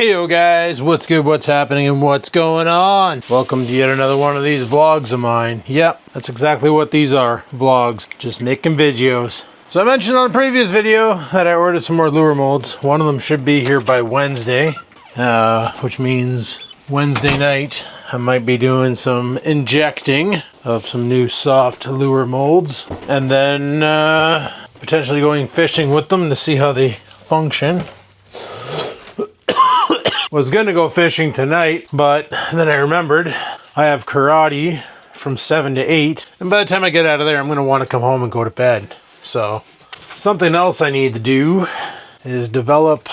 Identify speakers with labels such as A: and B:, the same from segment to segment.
A: Heyo guys, what's good, what's happening, and what's going on? Welcome to yet another one of these vlogs of mine. Yep, that's exactly what these are, vlogs. Just making videos. So I mentioned on a previous video that I ordered some more lure molds. One of them should be here by Wednesday, which means Wednesday night I might be doing some injecting of some new soft lure molds. And then potentially going fishing with them to see how they function. Was gonna go fishing tonight, but then I remembered I have karate from 7 to 8, and by the time I get out of there I'm gonna want to come home and go to bed. So something else I need to do is develop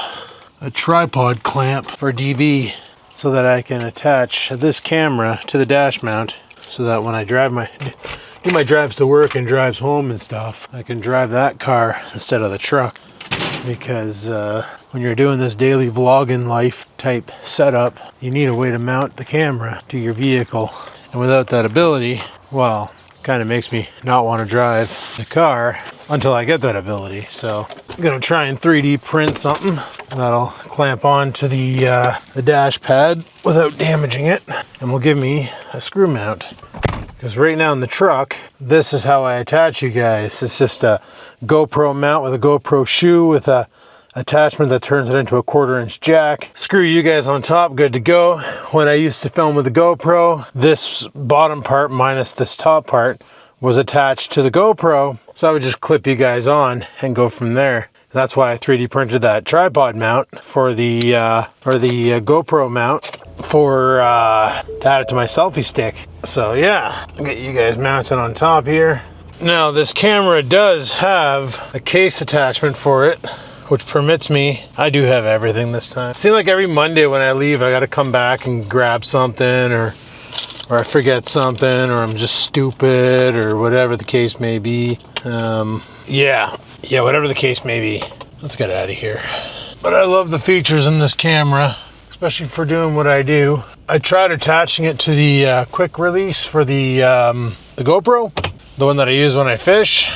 A: a tripod clamp for DB so that I can attach this camera to the dash mount, so that when I do my drives to work and drives home and stuff, I can drive that car instead of the truck. Because when you're doing this daily vlogging life type setup, you need a way to mount the camera to your vehicle. And without that ability, well, it kind of makes me not want to drive the car until I get that ability. So I'm going to try and 3D print something that'll clamp onto the dash pad without damaging it. And will give me a screw mount. Because right now in the truck, this is how I attach you guys. It's just a GoPro mount with a GoPro shoe with a attachment that turns it into a 1/4-inch jack. Screw you guys on top, good to go. When I used to film with the GoPro, this bottom part minus this top part was attached to the GoPro. So I would just clip you guys on and go from there. That's why I 3D printed that tripod mount for the GoPro mount for to add it to my selfie stick. So yeah, I'll get you guys mounted on top here. Now this camera does have a case attachment for it, which permits me, I do have everything this time. It seems like every Monday when I leave, I gotta come back and grab something, or I forget something, or I'm just stupid, or whatever the case may be. Yeah, whatever the case may be. Let's get out of here. But I love the features in this camera, especially for doing what I do. I tried attaching it to the quick release for the GoPro, the one that I use when I fish.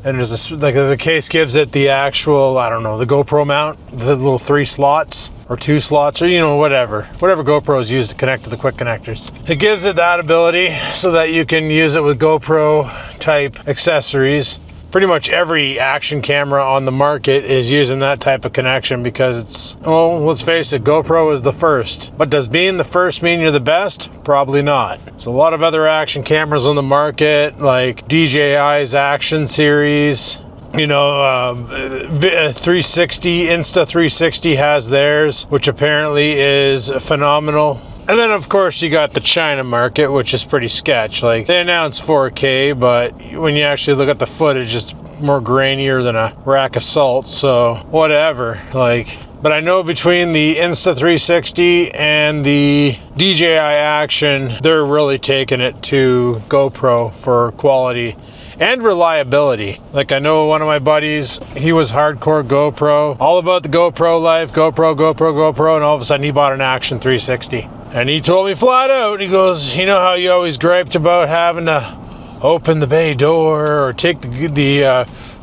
A: And there's this, like, the case gives it the actual, I don't know, the GoPro mount, the little 3 slots or 2 slots, or, you know, whatever GoPros use to connect to the quick connectors. It gives it that ability so that you can use it with GoPro type accessories. Pretty much every action camera on the market is using that type of connection because it's, well, let's face it, GoPro is the first. But does being the first mean you're the best? Probably not. There's a lot of other action cameras on the market, like DJI's Action Series. You know, 360, Insta360 has theirs, which apparently is phenomenal. And then, of course, you got the China market, which is pretty sketch. Like, they announced 4K, but when you actually look at the footage, it's more grainier than a rack of salt, so whatever. Like, but I know between the Insta360 and the DJI Action, they're really taking it to GoPro for quality and reliability. Like, I know one of my buddies, he was hardcore GoPro, all about the GoPro life, GoPro, and all of a sudden he bought an Action 360. And he told me flat out, he goes, you know how you always griped about having to open the bay door or take the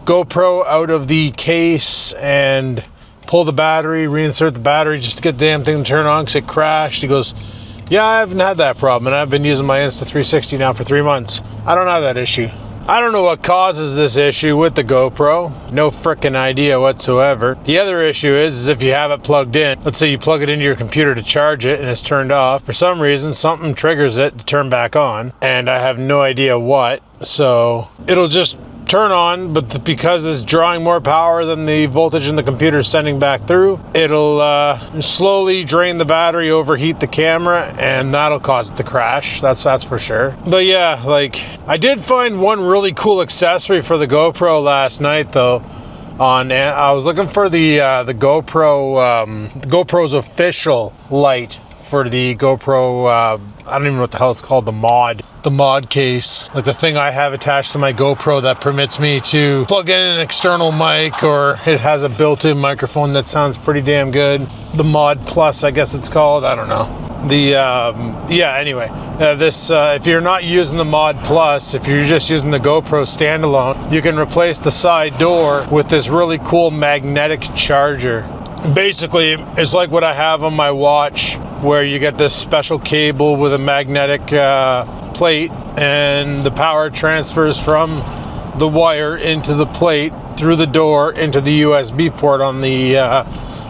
A: GoPro out of the case and pull the battery, reinsert the battery just to get the damn thing to turn on because it crashed. He goes, yeah, I haven't had that problem, and I've been using my Insta360 now for 3 months. I don't have that issue. I don't know what causes this issue with the GoPro. No frickin' idea whatsoever. The other issue is if you have it plugged in, let's say you plug it into your computer to charge it and it's turned off. For some reason, something triggers it to turn back on, and I have no idea what. So it'll just turn on, but because it's drawing more power than the voltage in the computer is sending back through, it'll slowly drain the battery, overheat the camera, and that'll cause it to crash. That's for sure. But yeah, like, I did find one really cool accessory for the GoPro last night though. I was looking for the GoPro's official light for the GoPro, I don't even know what the hell it's called, the mod case. Like the thing I have attached to my GoPro that permits me to plug in an external mic, or it has a built-in microphone that sounds pretty damn good. The Mod Plus, I guess it's called, I don't know. Anyway, if you're not using the Mod Plus, if you're just using the GoPro standalone, you can replace the side door with this really cool magnetic charger. Basically, it's like what I have on my watch, where you get this special cable with a magnetic plate, and the power transfers from the wire into the plate through the door into the USB port on the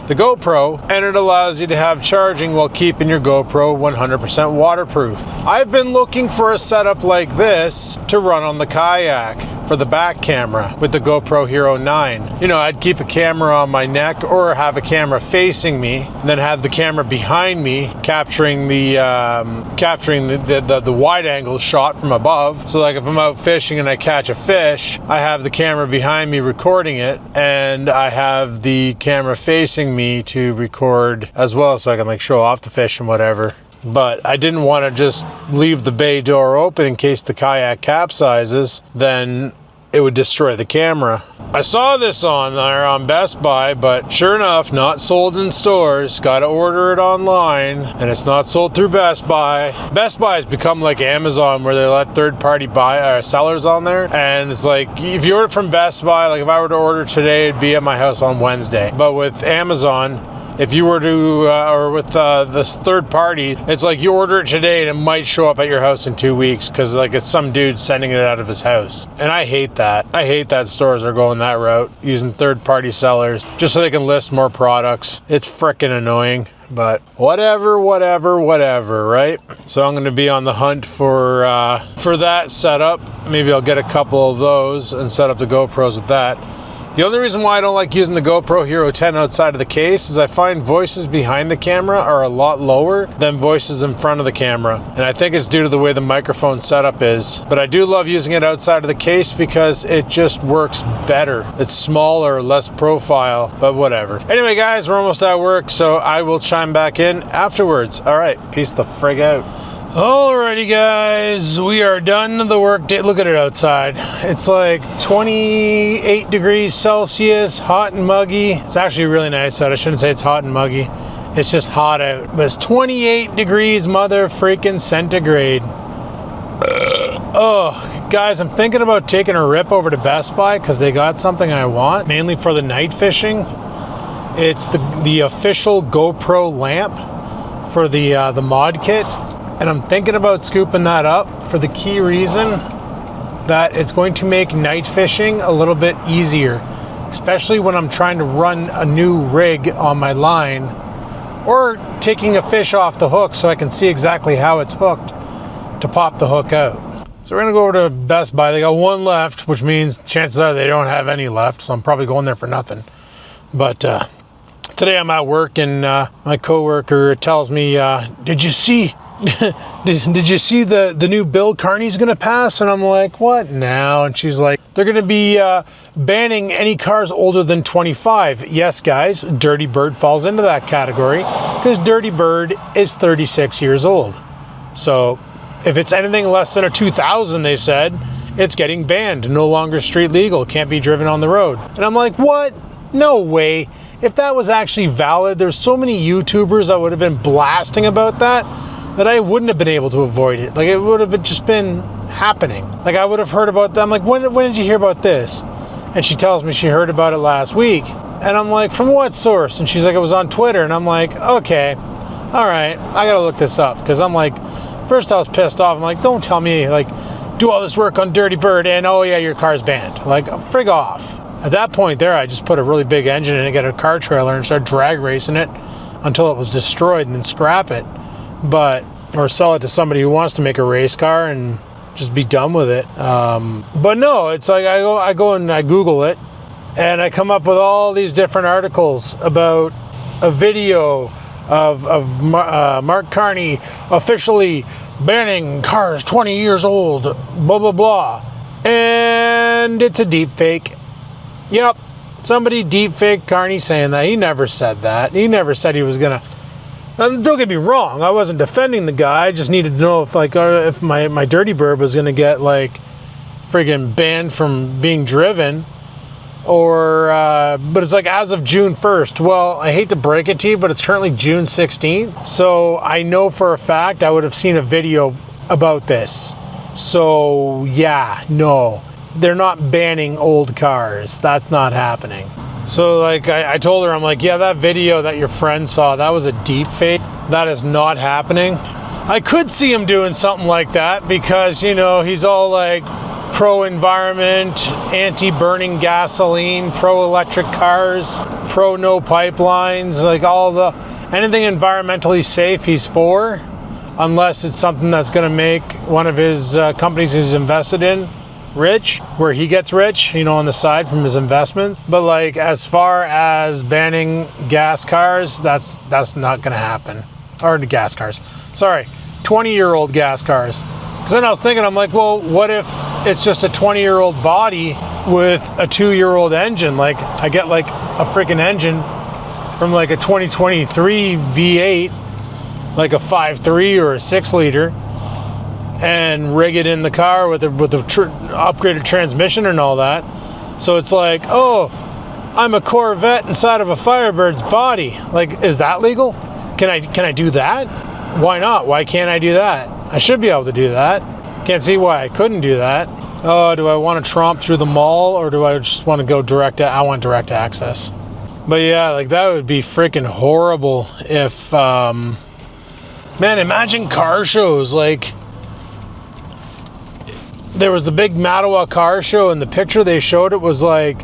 A: GoPro, and it allows you to have charging while keeping your GoPro 100% waterproof. I've been looking for a setup like this to run on the kayak for the back camera with the GoPro Hero 9. You know, I'd keep a camera on my neck or have a camera facing me, and then have the camera behind me capturing the wide angle shot from above. So like if I'm out fishing and I catch a fish, I have the camera behind me recording it, and I have the camera facing me to record as well, so I can like show off the fish and whatever. But I didn't want to just leave the bay door open in case the kayak capsizes, then it would destroy the camera. I saw this on there on Best Buy, but sure enough, not sold in stores. Got to order it online, and it's not sold through Best Buy. Best Buy has become like Amazon, where they let third-party sellers on there, and it's like if you order from Best Buy, like if I were to order today, it'd be at my house on Wednesday. But with Amazon, if you were to, or with this third party, it's like you order it today and it might show up at your house in 2 weeks, because like it's some dude sending it out of his house. And I hate that. I hate that stores are going that route, using third party sellers just so they can list more products. It's frickin' annoying. But whatever, right? So I'm going to be on the hunt for that setup. Maybe I'll get a couple of those and set up the GoPros with that. The only reason why I don't like using the GoPro Hero 10 outside of the case is I find voices behind the camera are a lot lower than voices in front of the camera. And I think it's due to the way the microphone setup is. But I do love using it outside of the case because it just works better. It's smaller, less profile, but whatever. Anyway, guys, we're almost at work, so I will chime back in afterwards. All right, peace the frig out. Alrighty guys, we are done the work day. Look at it outside. It's like 28 degrees Celsius, hot and muggy. It's actually really nice out. I shouldn't say it's hot and muggy. It's just hot out. But it's 28 degrees mother freaking centigrade. Oh, guys, I'm thinking about taking a rip over to Best Buy because they got something I want, mainly for the night fishing. It's the official GoPro lamp for the mod kit. And I'm thinking about scooping that up for the key reason that it's going to make night fishing a little bit easier, especially when I'm trying to run a new rig on my line or taking a fish off the hook so I can see exactly how it's hooked to pop the hook out. So we're gonna go over to Best Buy. They got one left, which means chances are they don't have any left, so I'm probably going there for nothing. But today I'm at work, and my coworker tells me, did you see did you see the new bill Carney's gonna pass? And I'm like, what now? And she's like, they're gonna be banning any cars older than 25. Yes, guys, Dirty Bird falls into that category because Dirty Bird is 36 years old. So if it's anything less than a 2000, they said, it's getting banned, no longer street legal, can't be driven on the road. And I'm like, what? No way. If that was actually valid, there's so many YouTubers that would have been blasting about that I wouldn't have been able to avoid it. Like, it would have just been happening. Like, I would have heard about them. Like, when did you hear about this? And she tells me she heard about it last week. And I'm like, from what source? And she's like, it was on Twitter. And I'm like, okay, all right, I gotta look this up. Because I'm like, first I was pissed off. I'm like, don't tell me, like, do all this work on Dirty Bird and, oh yeah, your car's banned. Like, frig off. At that point there, I just put a really big engine in it, get a car trailer and start drag racing it until it was destroyed and then scrap it. Or sell it to somebody who wants to make a race car and just be done with it. But no, it's like I go and I Google it, and I come up with all these different articles about a video of Mark Carney officially banning cars 20 years old, blah, blah, blah. And it's a deep fake. Yep, somebody deep faked Carney saying that. He never said that. He never said he was gonna. Don't get me wrong, I wasn't defending the guy. I just needed to know if my Dirty Bird was going to get like friggin' banned from being driven, or but it's like as of June 1st. Well, I hate to break it to you, but it's currently June 16th. So I know for a fact I would have seen a video about this. So yeah, no, they're not banning old cars. That's not happening. So like I told her, I'm like, yeah, that video that your friend saw, that was a deep fake. That is not happening. I could see him doing something like that because, you know, he's all like pro-environment, anti-burning gasoline, pro-electric cars, pro-no pipelines, like anything environmentally safe he's for, unless it's something that's going to make one of his companies he's invested in rich, where he gets rich, you know, on the side from his investments. But like as far as banning gas cars, that's not going to happen. Or the gas cars. Sorry, 20-year-old gas cars. Because then I was thinking, I'm like, well, what if it's just a 20-year-old body with a 2-year-old engine? Like, I get like a freaking engine from like a 2023 V8, like a 5.3 or a 6-liter, and rig it in the car with upgraded transmission and all that. So it's like, oh, I'm a Corvette inside of a Firebird's body. Like, is that legal? Can I do that? Why not? Why can't I do that? I should be able to do that. Can't see why I couldn't do that. Oh, do I want to tromp through the mall, or do I just want to go I want direct access. But yeah, like that would be freaking horrible if, man, imagine car shows. Like, there was the big Mattawa car show, and the picture they showed, it was like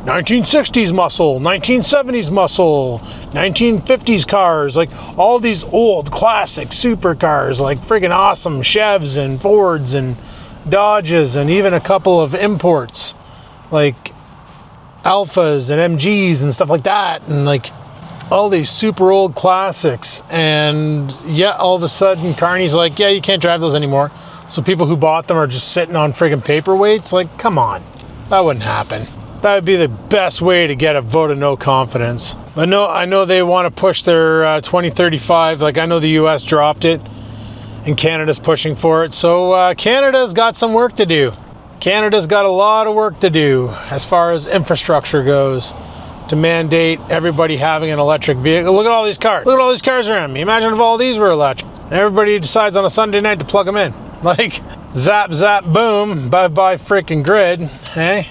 A: 1960s muscle, 1970s muscle, 1950s cars, like all these old classic supercars, like friggin' awesome Chevs and Fords and Dodges, and even a couple of imports like Alphas and MGs and stuff like that, and like all these super old classics. And yeah, all of a sudden Carney's like, yeah, you can't drive those anymore. So people who bought them are just sitting on friggin' paperweights. Like, come on, that wouldn't happen. That would be the best way to get a vote of no confidence. But no, I know they want to push their 2035. Like, I know the US dropped it and Canada's pushing for it. So Canada's got some work to do. Canada's got a lot of work to do as far as infrastructure goes to mandate everybody having an electric vehicle. Look at all these cars. Look at all these cars around me. Imagine if all these were electric. And everybody decides on a Sunday night to plug them in. Like, zap, zap, boom, bye-bye freaking grid. Hey?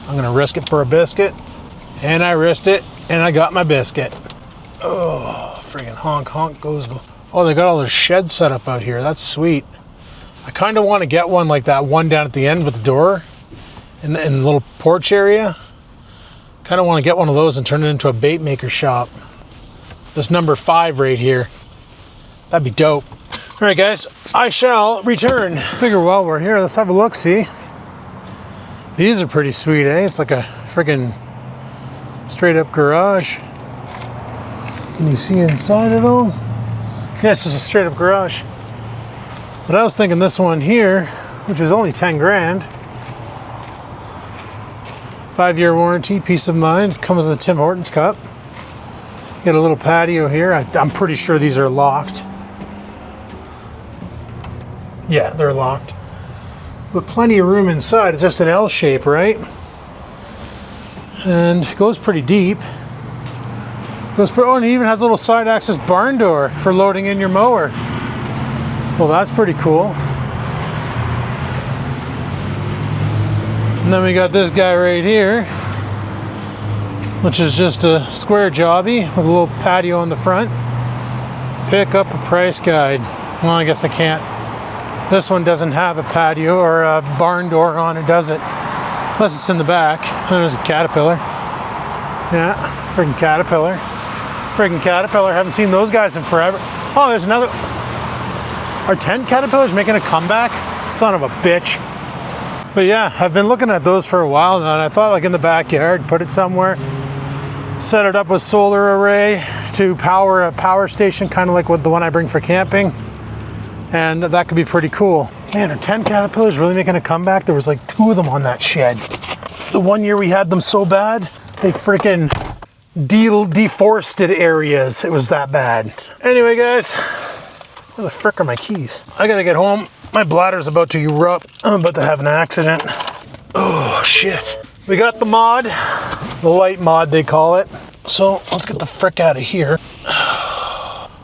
A: I'm gonna risk it for a biscuit, and I risked it, and I got my biscuit. Oh, friggin' honk, honk goes the... Oh, they got all their sheds set up out here. That's sweet. I kind of want to get one like that one down at the end with the door in the little porch area. Kind of want to get one of those and turn it into a bait maker shop. This number 5 right here. That'd be dope. All right, guys, I shall return. Figure while we're here, let's have a look, see. These are pretty sweet, eh? It's like a friggin' straight up garage. Can you see inside at all? Yeah, it's just a straight up garage. But I was thinking this one here, which is only 10 grand. 5-year warranty, peace of mind. Comes with a Tim Hortons cup. Got a little patio here. I'm pretty sure these are locked. Yeah, they're locked. But plenty of room inside. It's just an L shape, right? And it goes pretty deep. Oh, and it even has a little side access barn door for loading in your mower. Well, that's pretty cool. And then we got this guy right here, which is just a square jobby with a little patio in the front. Pick up a price guide. Well, I guess I can't. This one doesn't have a patio or a barn door on it, does it? Unless it's in the back. There's a Caterpillar. Yeah, freaking Caterpillar. Freaking Caterpillar. Haven't seen those guys in forever. Oh, there's another. Are tent caterpillars making a comeback? Son of a bitch. But yeah, I've been looking at those for a while now, and I thought like in the backyard, put it somewhere, set it up with solar array to power a power station, kind of like what the one I bring for camping. And that could be pretty cool. Man, are 10 caterpillars really making a comeback? There was like 2 of them on that shed. The one year we had them so bad, they freaking deforested areas. It was that bad. Anyway, guys, where the frick are my keys? I gotta get home. My bladder's about to erupt. I'm about to have an accident. Oh, shit. We got the mod, the light mod they call it. So let's get the frick out of here.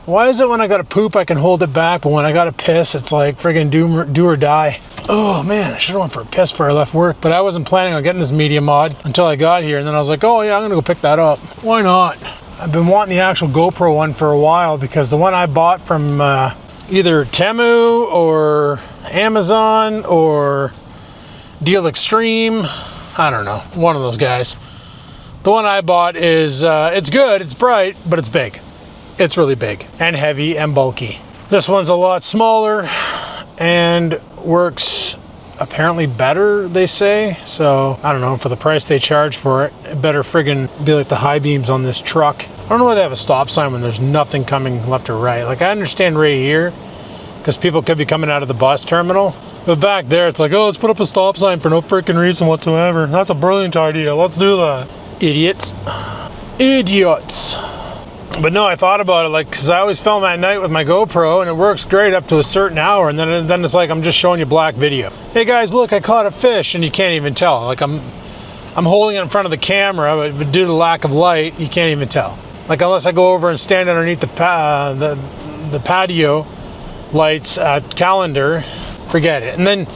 A: Why is it when I gotta poop I can hold it back, but when I gotta piss it's like friggin' do or die? Oh man, I should have went for a piss before I left work, but I wasn't planning on getting this media mod until I got here, and then I was like, oh yeah, I'm gonna go pick that up. Why not? I've been wanting the actual GoPro one for a while because the one I bought from either Temu or Amazon or Deal Extreme, I don't know, one of those guys. The one I bought is, it's good, it's bright, but it's big. It's really big and heavy and bulky. This one's a lot smaller and works apparently better, they say. So I don't know, for the price they charge for it, it better friggin' be like the high beams on this truck. I don't know why they have a stop sign when there's nothing coming left or right. Like I understand right here because people could be coming out of the bus terminal, but back there it's like, oh, let's put up a stop sign for no freaking reason whatsoever. That's a brilliant idea, let's do that. Idiots. But no, I thought about it, like, because I always film at night with my GoPro and it works great up to a certain hour, and then it's like I'm just showing you black video. Hey guys, look, I caught a fish, and you can't even tell. Like I'm holding it in front of the camera, but due to lack of light, you can't even tell. Like unless I go over and stand underneath the patio lights calendar, forget it. And then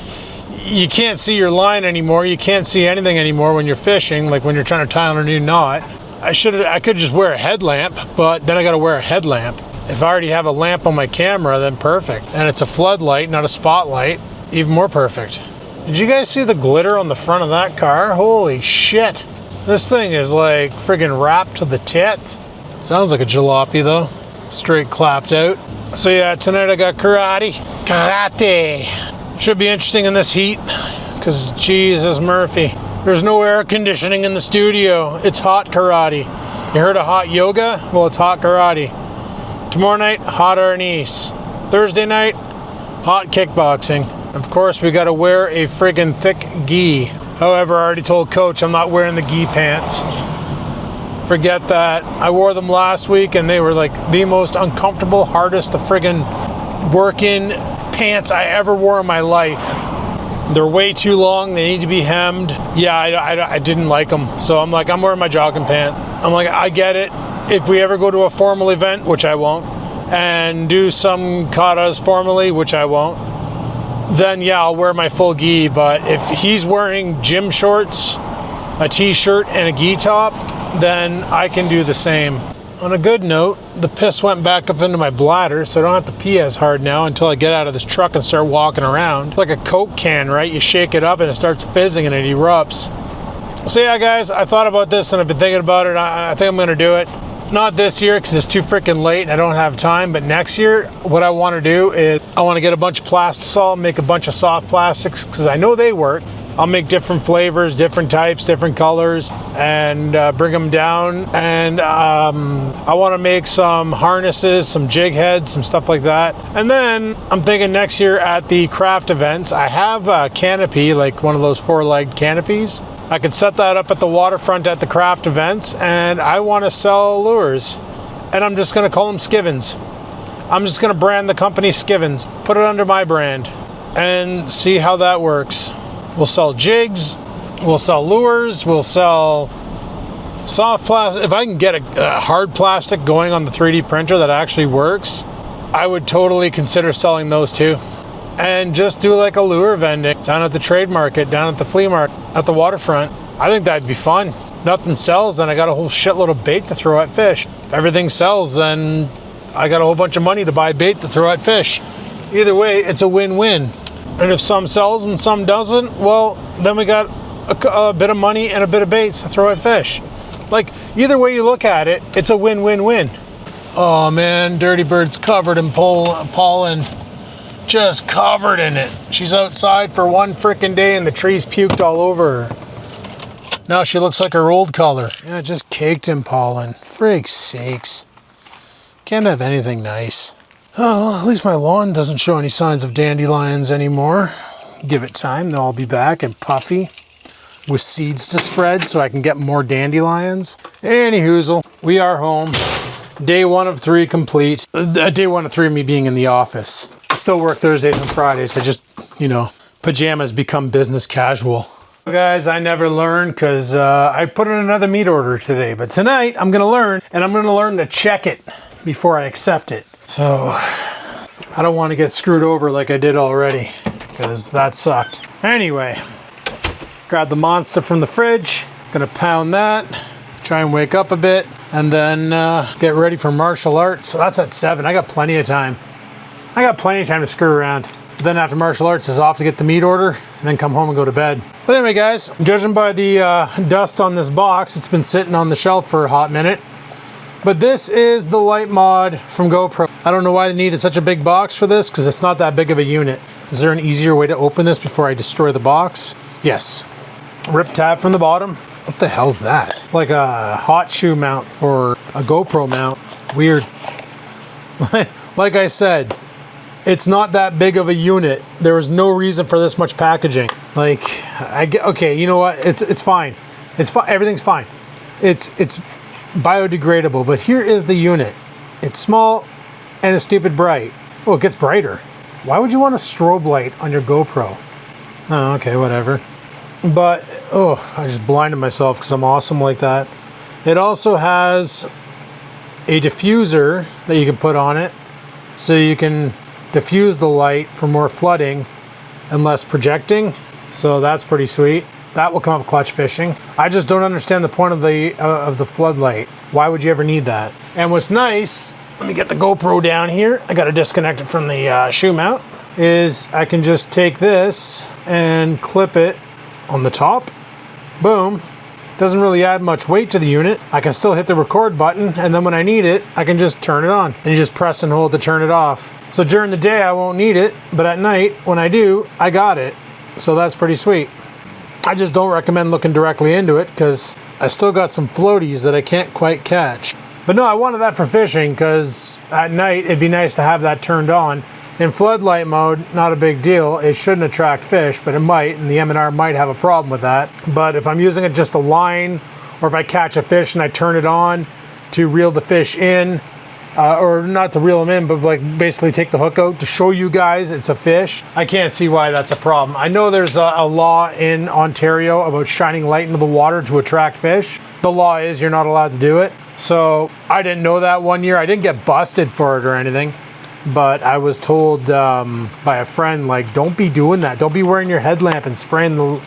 A: you can't see your line anymore. You can't see anything anymore when you're fishing, like when you're trying to tie on a new knot. I could just wear a headlamp, but then I gotta wear a headlamp. If I already have a lamp on my camera, then perfect. And it's a floodlight, not a spotlight, even more perfect. Did you guys see the glitter on the front of that car? Holy shit. This thing is like friggin' wrapped to the tits. Sounds like a jalopy though. Straight clapped out. So yeah, tonight I got karate. Should be interesting in this heat, because Jesus Murphy. There's no air conditioning in the studio. It's hot karate. You heard of hot yoga? Well, it's hot karate. Tomorrow night, hot Arnis. Thursday night, hot kickboxing. Of course, we gotta wear a friggin' thick gi. However, I already told Coach I'm not wearing the gi pants. Forget that. I wore them last week and they were like the most uncomfortable, hardest to friggin' work in pants I ever wore in my life. They're way too long, they need to be hemmed. Yeah, I didn't like them. So I'm like, I'm wearing my jogging pant. I'm like, I get it. If we ever go to a formal event, which I won't, and do some katas formally, which I won't, then yeah, I'll wear my full gi. But if he's wearing gym shorts, a t-shirt, and a gi top, then I can do the same. On a good note, the piss went back up into my bladder, so I don't have to pee as hard now until I get out of this truck and start walking around. It's like a Coke can, right? You shake it up and it starts fizzing and it erupts. So yeah, guys, I thought about this and I've been thinking about it. I think I'm gonna do it. Not this year because it's too freaking late and I don't have time, but next year, what I want to do is I want to get a bunch of plastisol, make a bunch of soft plastics because I know they work. I'll make different flavors, different types, different colors, and bring them down. And I want to make some harnesses, some jig heads, some stuff like that. And then I'm thinking next year at the craft events, I have a canopy, like one of those 4-legged canopies. I could set that up at the waterfront at the craft events, and I want to sell lures. And I'm just going to call them Skivens. I'm just going to brand the company Skivens, put it under my brand, and see how that works. We'll sell jigs, we'll sell lures, we'll sell soft plastic. If I can get a hard plastic going on the 3D printer that actually works, I would totally consider selling those too. And just do like a lure vending down at the trade market, down at the flea market, at the waterfront. I think that'd be fun. Nothing sells, then I got a whole shitload of bait to throw at fish. If everything sells, then I got a whole bunch of money to buy bait to throw at fish. Either way, it's a win-win. And if some sells and some doesn't, well, then we got a bit of money and a bit of baits to throw at fish. Like, either way you look at it, it's a win-win-win. Oh man, Dirty Bird's covered in pollen. Just covered in it. She's outside for one frickin' day and the trees puked all over her. Now she looks like her old color. Yeah, just caked in pollen. Frig's sakes. Can't have anything nice. Oh, at least my lawn doesn't show any signs of dandelions anymore. Give it time, they'll all be back and puffy with seeds to spread so I can get more dandelions. Anyhoozle, we are home. Day 1 of 3 complete. Day 1 of 3 of me being in the office. I still work Thursdays and Fridays. I just, pajamas become business casual. Guys, I never learn because I put in another meat order today. But tonight, I'm going to learn, and I'm going to learn to check it before I accept it. So I don't want to get screwed over like I did already, because that sucked. Anyway, grab the monster from the fridge, gonna pound that, try and wake up a bit, and then get ready for martial arts. So that's at 7. I got plenty of time. I got plenty of time to screw around. But then after martial arts is off to get the meat order, and then come home and go to bed. But anyway, guys, judging by the dust on this box, it's been sitting on the shelf for a hot minute. But this is the light mod from GoPro. I don't know why they needed such a big box for this, because it's not that big of a unit. Is there an easier way to open this before I destroy the box? Yes. Rip tab from the bottom. What the hell's that? Like a hot shoe mount for a GoPro mount. Weird. Like I said, it's not that big of a unit. There was no reason for this much packaging. Like, okay, you know what? It's fine. It's fine. Everything's fine. It's biodegradable. But here is the unit. It's small and it's stupid bright. Oh, it gets brighter. Why would you want a strobe light on your GoPro? Oh, okay, whatever. But, oh, I just blinded myself because I'm awesome like that. It also has a diffuser that you can put on it, so you can diffuse the light for more flooding and less projecting. So that's pretty sweet. That will come up clutch fishing. I just don't understand the point of the floodlight. Why would you ever need that? And what's nice, let me get the GoPro down here. I got to disconnect it from the shoe mount. Is I can just take this and clip it on the top. Boom. Doesn't really add much weight to the unit. I can still hit the record button, and then when I need it, I can just turn it on. And you just press and hold to turn it off. So during the day, I won't need it, but at night, when I do, I got it. So that's pretty sweet. I just don't recommend looking directly into it, because I still got some floaties that I can't quite catch. But no, I wanted that for fishing, because at night, it'd be nice to have that turned on. In floodlight mode, not a big deal. It shouldn't attract fish, but it might, and the M&R might have a problem with that. But if I'm using it just a line, or if I catch a fish and I turn it on to reel the fish in, or not to reel them in, but like basically take the hook out to show you guys it's a fish, I can't see why that's a problem. I know there's a law in Ontario about shining light into the water to attract fish. The law is you're not allowed to do it. So I didn't know that one year. I didn't get busted for it or anything. But I was told by a friend, like, don't be doing that. Don't be wearing your headlamp and spraying the...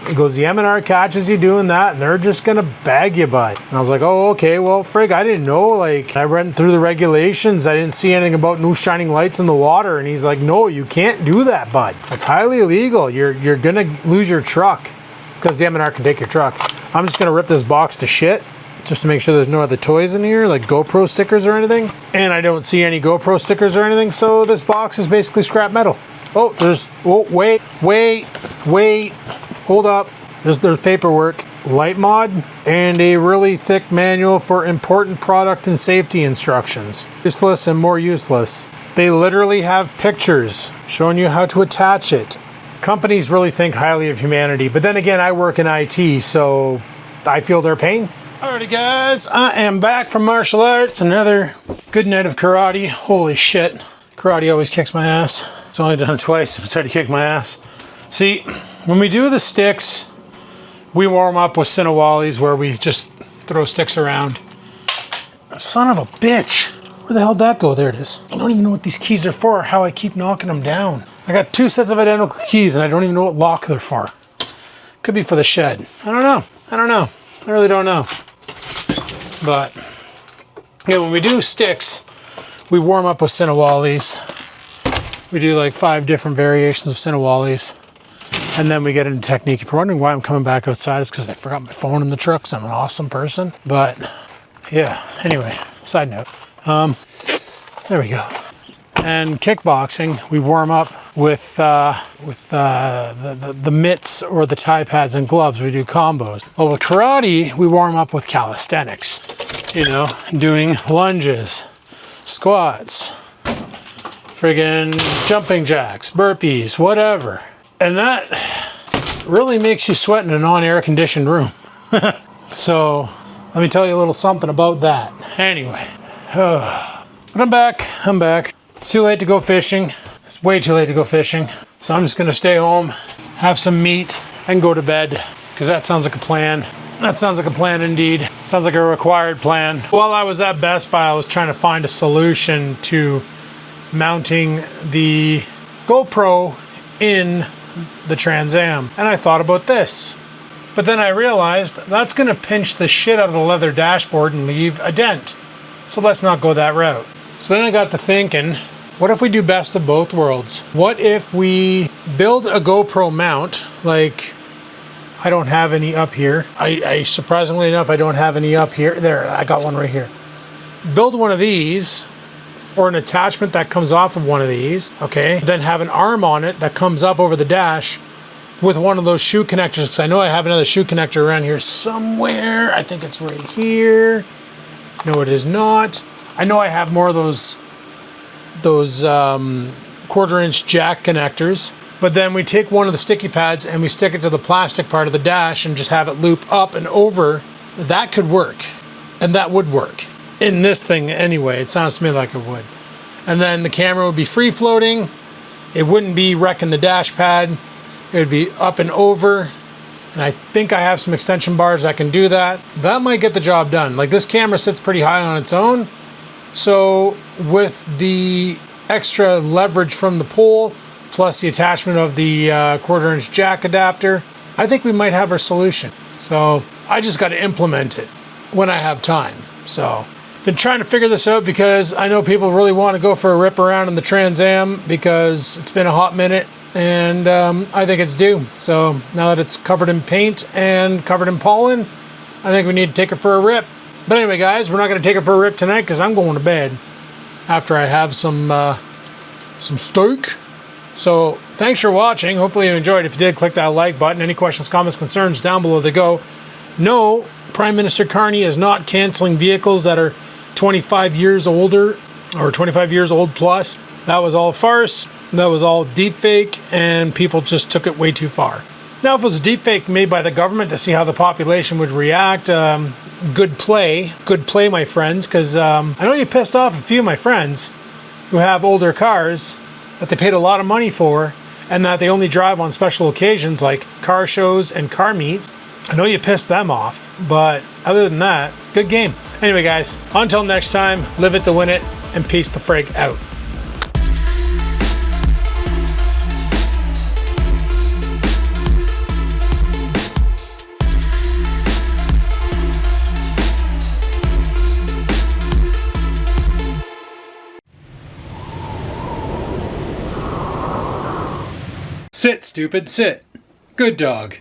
A: He goes, the M&R catches you doing that, and they're just going to bag you, bud. And I was like, oh, okay, well, frig, I didn't know. Like, I read through the regulations. I didn't see anything about no shining lights in the water. And he's like, no, you can't do that, bud. It's highly illegal. You're going to lose your truck, because the M&R can take your truck. I'm just going to rip this box to shit, just to make sure there's no other toys in here, like GoPro stickers or anything. And I don't see any GoPro stickers or anything, so this box is basically scrap metal. Oh, wait, hold up. There's paperwork, light mod, and a really thick manual for important product and safety instructions. Useless and more useless. They literally have pictures showing you how to attach it. Companies really think highly of humanity, but then again, I work in IT, so I feel their pain. Alrighty guys, I am back from martial arts. Another good night of karate. Holy shit. Karate always kicks my ass. It's only done it twice. It's had to kick my ass. See, when we do the sticks, we warm up with Cinewalis where we just throw sticks around. Son of a bitch. Where the hell did that go? There it is. I don't even know what these keys are for or how I keep knocking them down. I got 2 sets of identical keys and I don't even know what lock they're for. Could be for the shed. I don't know. I really don't know. But yeah, when we do sticks, we warm up with Cinewalis. We do like 5 different variations of Cinewalis. And then we get into technique. If you're wondering why I'm coming back outside, it's because I forgot my phone in the truck, so I'm an awesome person. But yeah, anyway, side note. There we go. And kickboxing, we warm up with the mitts or the tie pads and gloves. We do combos. Well, with karate, we warm up with calisthenics. You know, doing lunges, squats, friggin' jumping jacks, burpees, whatever. And that really makes you sweat in a non-air conditioned room. So let me tell you a little something about that. Anyway, but I'm back. It's too late to go fishing. It's way too late to go fishing. So I'm just gonna stay home, have some meat, and go to bed. Because that sounds like a plan. That sounds like a plan indeed. Sounds like a required plan. While I was at Best Buy, I was trying to find a solution to mounting the GoPro in the Trans Am. And I thought about this. But then I realized that's going to pinch the shit out of the leather dashboard and leave a dent. So let's not go that route. So then I got to thinking, what if we do best of both worlds? What if we build a GoPro mount, like I don't have any up here. I surprisingly enough, I don't have any up here. There, I got one right here. Build one of these, or an attachment that comes off of one of these, okay? Then have an arm on it that comes up over the dash with one of those shoe connectors, because I know I have another shoe connector around here somewhere. I think it's right here. No, it is not. I know I have more of those 1/4-inch jack connectors. But then we take one of the sticky pads and we stick it to the plastic part of the dash and just have it loop up and over. That could work. And that would work. In this thing anyway, it sounds to me like it would. And then the camera would be free floating. It wouldn't be wrecking the dash pad. It would be up and over. And I think I have some extension bars that can do that. That might get the job done. Like, this camera sits pretty high on its own. So with the extra leverage from the pole, plus the attachment of the 1/4-inch jack adapter, I think we might have our solution. So I just got to implement it when I have time. So been trying to figure this out because I know people really want to go for a rip around in the Trans Am because it's been a hot minute, and I think it's due. So now that it's covered in paint and covered in pollen, I think we need to take it for a rip. But anyway, guys, we're not going to take it for a rip tonight because I'm going to bed after I have some steak. So thanks for watching. Hopefully you enjoyed. If you did, click that like button. Any questions, comments, concerns, down below they go. No, Prime Minister Carney is not canceling vehicles that are 25 years older or 25 years old plus. That was all farce. That was all deepfake, and people just took it way too far. Now, if it was a deepfake made by the government to see how the population would react, good play, my friends, because I know you pissed off a few of my friends who have older cars that they paid a lot of money for, and that they only drive on special occasions like car shows and car meets. I know you pissed them off, but other than that, good game. Anyway, guys, until next time, live it to win it, and peace the frig out. Sit, stupid, sit. Good dog.